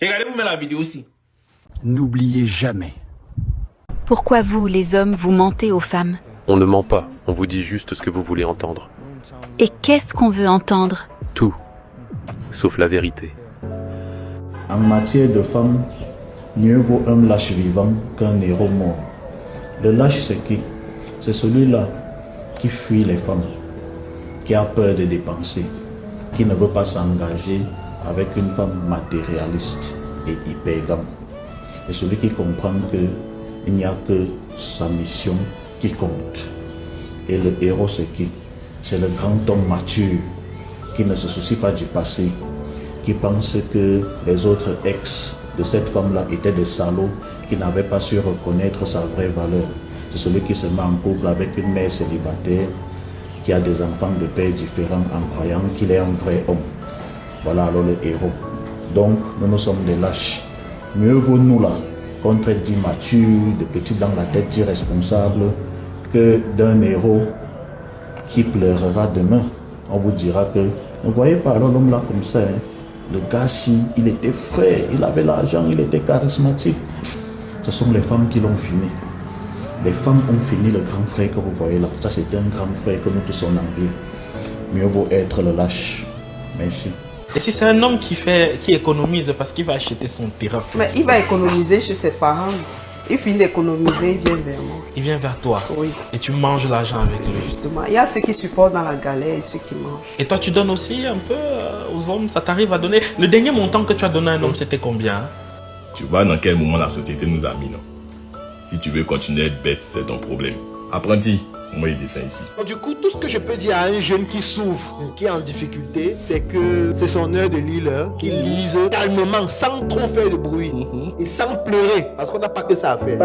Regardez-vous même la vidéo aussi. N'oubliez jamais. Pourquoi vous, les hommes, vous mentez aux femmes? On ne ment pas, on vous dit juste ce que vous voulez entendre. Et qu'est-ce qu'on veut entendre? Tout, sauf la vérité. En matière de femmes, mieux vaut un lâche vivant qu'un héros mort. Le lâche, c'est qui? C'est celui-là qui fuit les femmes, qui a peur de dépenser, qui ne veut pas s'engager avec une femme matérialiste et hypergame. Et celui qui comprend qu'il n'y a que sa mission qui compte. Et le héros, c'est qui? C'est le grand homme mature qui ne se soucie pas du passé, qui pense que les autres ex de cette femme-là étaient des salauds qui n'avaient pas su reconnaître sa vraie valeur. C'est celui qui se met en couple avec une mère célibataire qui a des enfants de pères différents en croyant qu'il est un vrai homme. Voilà alors le héros. Donc nous sommes des lâches. Mieux vaut nous là contre dits matures, de petits dans la tête irresponsables, que d'un héros qui pleurera demain. On vous dira que ne voyez pas alors l'homme là comme ça. Le gars-ci, il était frais, il avait l'argent, il était charismatique. Ce sont les femmes qui l'ont fini. Les femmes ont fini le grand frère que vous voyez là. Ça, c'est un grand frère que nous tous sommes en ville. Mieux vaut être le lâche. Merci. Et si c'est un homme qui économise parce qu'il va acheter son terrain? Mais il va économiser chez ses parents. Il finit d'économiser, il vient vers moi. Il vient vers toi? Oui. Et tu manges l'argent avec lui? Justement, il y a ceux qui supportent dans la galère et ceux qui mangent. Et toi, tu donnes aussi un peu aux hommes? Ça t'arrive à donner? Le dernier montant que tu as donné à un homme, c'était combien? Tu vois dans quel moment la société nous a mis, non? Si tu veux continuer à être bête, c'est ton problème. Apprenti, moi il descend ici. Du coup, tout ce que je peux dire à un jeune qui souffre, qui est en difficulté, c'est que c'est son heure de lire, qu'il lise calmement, sans trop faire de bruit et sans pleurer, parce qu'on n'a pas que ça à faire.